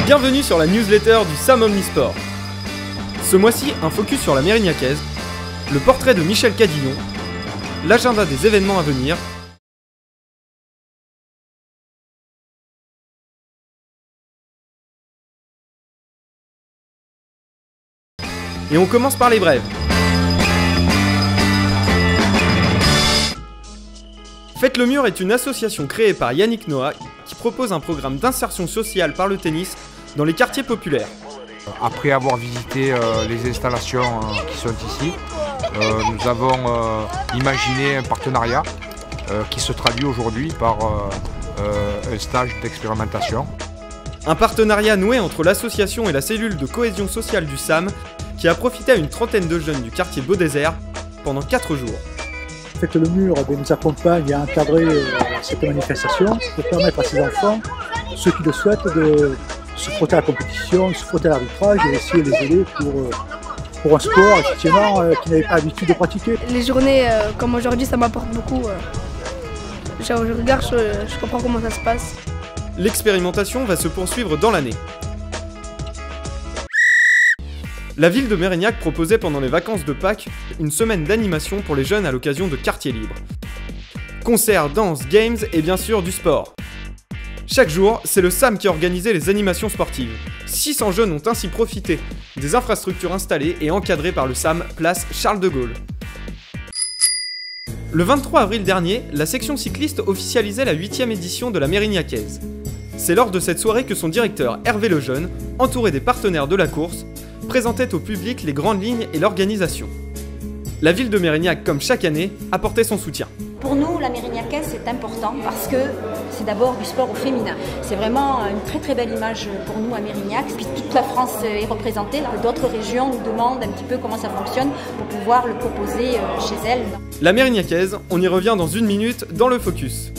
Bienvenue sur la newsletter du SAM Omnisport. Ce mois-ci, un focus sur la Mérignackaise, le portrait de Michel Cadillon, l'agenda des événements à venir, et on commence par les brèves. Faites le mur est une association créée par Yannick Noah qui propose un programme d'insertion sociale par le tennis dans les quartiers populaires. Après avoir visité les installations qui sont ici, nous avons imaginé un partenariat qui se traduit aujourd'hui par un stage d'expérimentation. Un partenariat noué entre l'association et la cellule de cohésion sociale du SAM qui a profité à une trentaine de jeunes du quartier Beau Désert pendant 4 jours. Faites le mur nous accompagne à encadrer cette manifestation pour permettre à ces enfants, ceux qui le souhaitent, de se frotter à la compétition, se frotter à l'arbitrage et essayer de les aider pour un sport effectivement qu'ils n'avaient pas l'habitude de pratiquer. Les journées comme aujourd'hui, ça m'apporte beaucoup. Je regarde, je comprends comment ça se passe. L'expérimentation va se poursuivre dans l'année. La ville de Mérignac proposait pendant les vacances de Pâques une semaine d'animation pour les jeunes à l'occasion de quartiers libres. Concerts, danses, games et bien sûr du sport. Chaque jour, c'est le SAM qui organisait les animations sportives. 600 jeunes ont ainsi profité des infrastructures installées et encadrées par le SAM place Charles de Gaulle. Le 23 avril dernier, la section cycliste officialisait la 8e édition de la Mérignackaise. C'est lors de cette soirée que son directeur Hervé Lejeune, entouré des partenaires de la course, présentait au public les grandes lignes et l'organisation. La ville de Mérignac, comme chaque année, apportait son soutien. Pour nous, la Mérignackaise, c'est important parce que c'est d'abord du sport au féminin. C'est vraiment une très très belle image pour nous à Mérignac. Puis toute la France est représentée. D'autres régions nous demandent un petit peu comment ça fonctionne pour pouvoir le proposer chez elles. La Mérignackaise, on y revient dans une minute dans le Focus.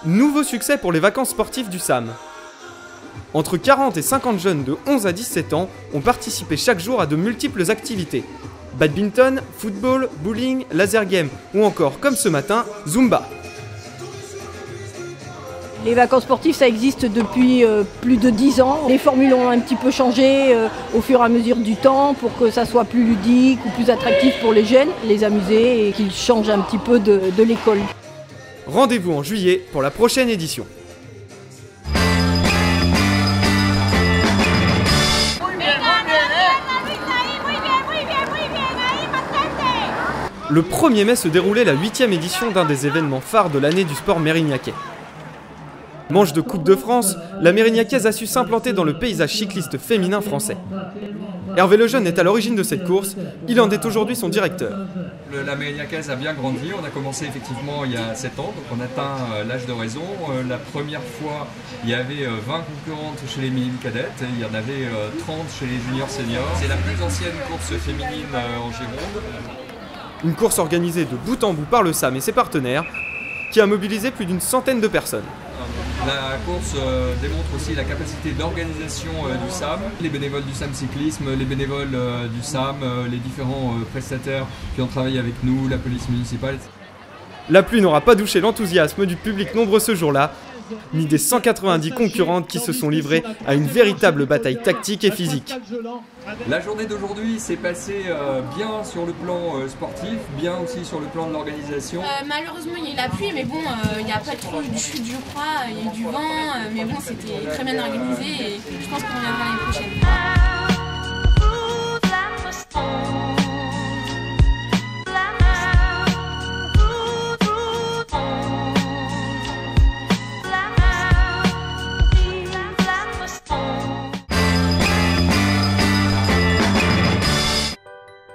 Nouveau succès pour les vacances sportives du SAM. Entre 40 et 50 jeunes de 11 à 17 ans ont participé chaque jour à de multiples activités. Badminton, football, bowling, laser game ou encore, comme ce matin, Zumba. Les vacances sportives, ça existe depuis plus de 10 ans. Les formules ont un petit peu changé au fur et à mesure du temps pour que ça soit plus ludique ou plus attractif pour les jeunes, les amuser et qu'ils changent un petit peu de l'école. Rendez-vous en juillet pour la prochaine édition. Le 1er mai se déroulait la 8e édition d'un des événements phares de l'année du sport mérignacais. Manche de Coupe de France, la Mérignackaise a su s'implanter dans le paysage cycliste féminin français. Hervé Lejeune est à l'origine de cette course, il en est aujourd'hui son directeur. La Mérignackaise a bien grandi, on a commencé effectivement il y a 7 ans, donc on atteint l'âge de raison. La première fois, il y avait 20 concurrentes chez les minimes cadettes, il y en avait 30 chez les juniors seniors. C'est la plus ancienne course féminine en Gironde. Une course organisée de bout en bout par le SAM et ses partenaires, qui a mobilisé plus d'une centaine de personnes. La course démontre aussi la capacité d'organisation du SAM. Les bénévoles du SAM Cyclisme, les bénévoles du SAM, les différents prestataires qui ont travaillé avec nous, la police municipale. La pluie n'aura pas douché l'enthousiasme du public nombreux ce jour-là, ni des 190 concurrentes qui se sont livrées à une véritable bataille tactique et physique. La journée d'aujourd'hui s'est passée bien sur le plan sportif, bien aussi sur le plan de l'organisation. Malheureusement il y a eu la pluie, mais bon, il n'y a pas trop eu de chute je crois, il y a eu du vent, mais bon c'était très bien organisé et je pense qu'on reviendra l'année prochaine.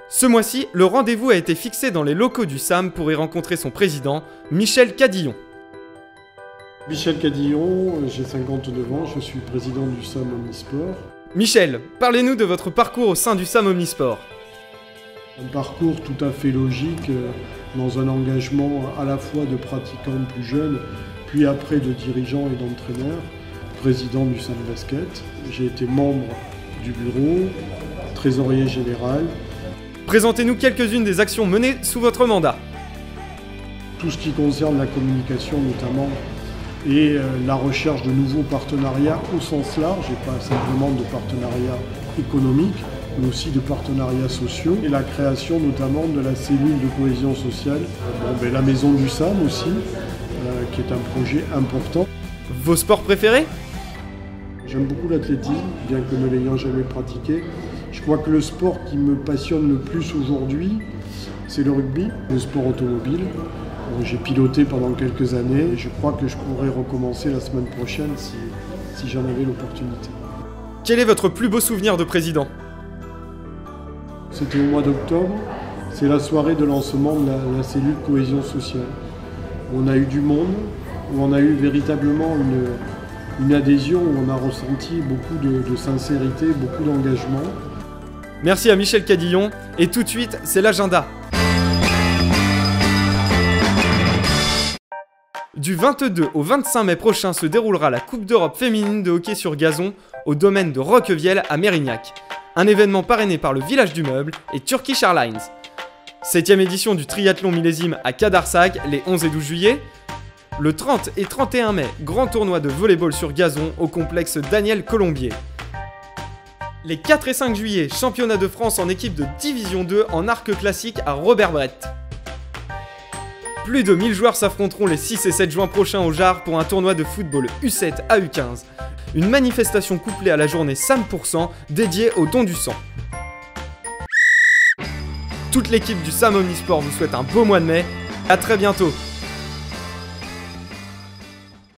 Ce mois-ci, le rendez-vous a été fixé dans les locaux du SAM pour y rencontrer son président, Michel Cadillon. Michel Cadillon, j'ai 59 ans, je suis président du SAM Omnisport. Michel, parlez-nous de votre parcours au sein du SAM Omnisport. Un parcours tout à fait logique, dans un engagement à la fois de pratiquants plus jeunes, puis après de dirigeants et d'entraîneurs, président du SAM Basket. J'ai été membre du bureau, trésorier général. Présentez-nous quelques-unes des actions menées sous votre mandat. Tout ce qui concerne la communication, notamment et la recherche de nouveaux partenariats au sens large, et pas simplement de partenariats économiques, mais aussi de partenariats sociaux, et la création notamment de la cellule de cohésion sociale, la maison du SAM aussi, qui est un projet important. Vos sports préférés ? J'aime beaucoup l'athlétisme, bien que ne l'ayant jamais pratiqué. Je crois que le sport qui me passionne le plus aujourd'hui, c'est le rugby, le sport automobile. J'ai piloté pendant quelques années et je crois que je pourrais recommencer la semaine prochaine si j'en avais l'opportunité. Quel est votre plus beau souvenir de président ? C'était au mois d'octobre, c'est la soirée de lancement de la cellule cohésion sociale. On a eu du monde, où on a eu véritablement une adhésion, où on a ressenti beaucoup de sincérité, beaucoup d'engagement. Merci à Michel Cadillon, et tout de suite, c'est l'agenda. Du 22 au 25 mai prochain se déroulera la Coupe d'Europe féminine de hockey sur gazon au domaine de Roquevielle à Mérignac. Un événement parrainé par le Village du Meuble et Turkish Airlines. 7ème édition du triathlon millésime à Cadarsac les 11 et 12 juillet. Le 30 et 31 mai, grand tournoi de volley-ball sur gazon au complexe Daniel Colombier. Les 4 et 5 juillet, championnat de France en équipe de Division 2 en arc classique à Robert-Brett. Plus de 1000 joueurs s'affronteront les 6 et 7 juin prochains au Jard pour un tournoi de football U7 à U15. Une manifestation couplée à la journée SAM% dédiée au don du sang. Toute l'équipe du SAM Omnisport vous souhaite un beau mois de mai. À très bientôt.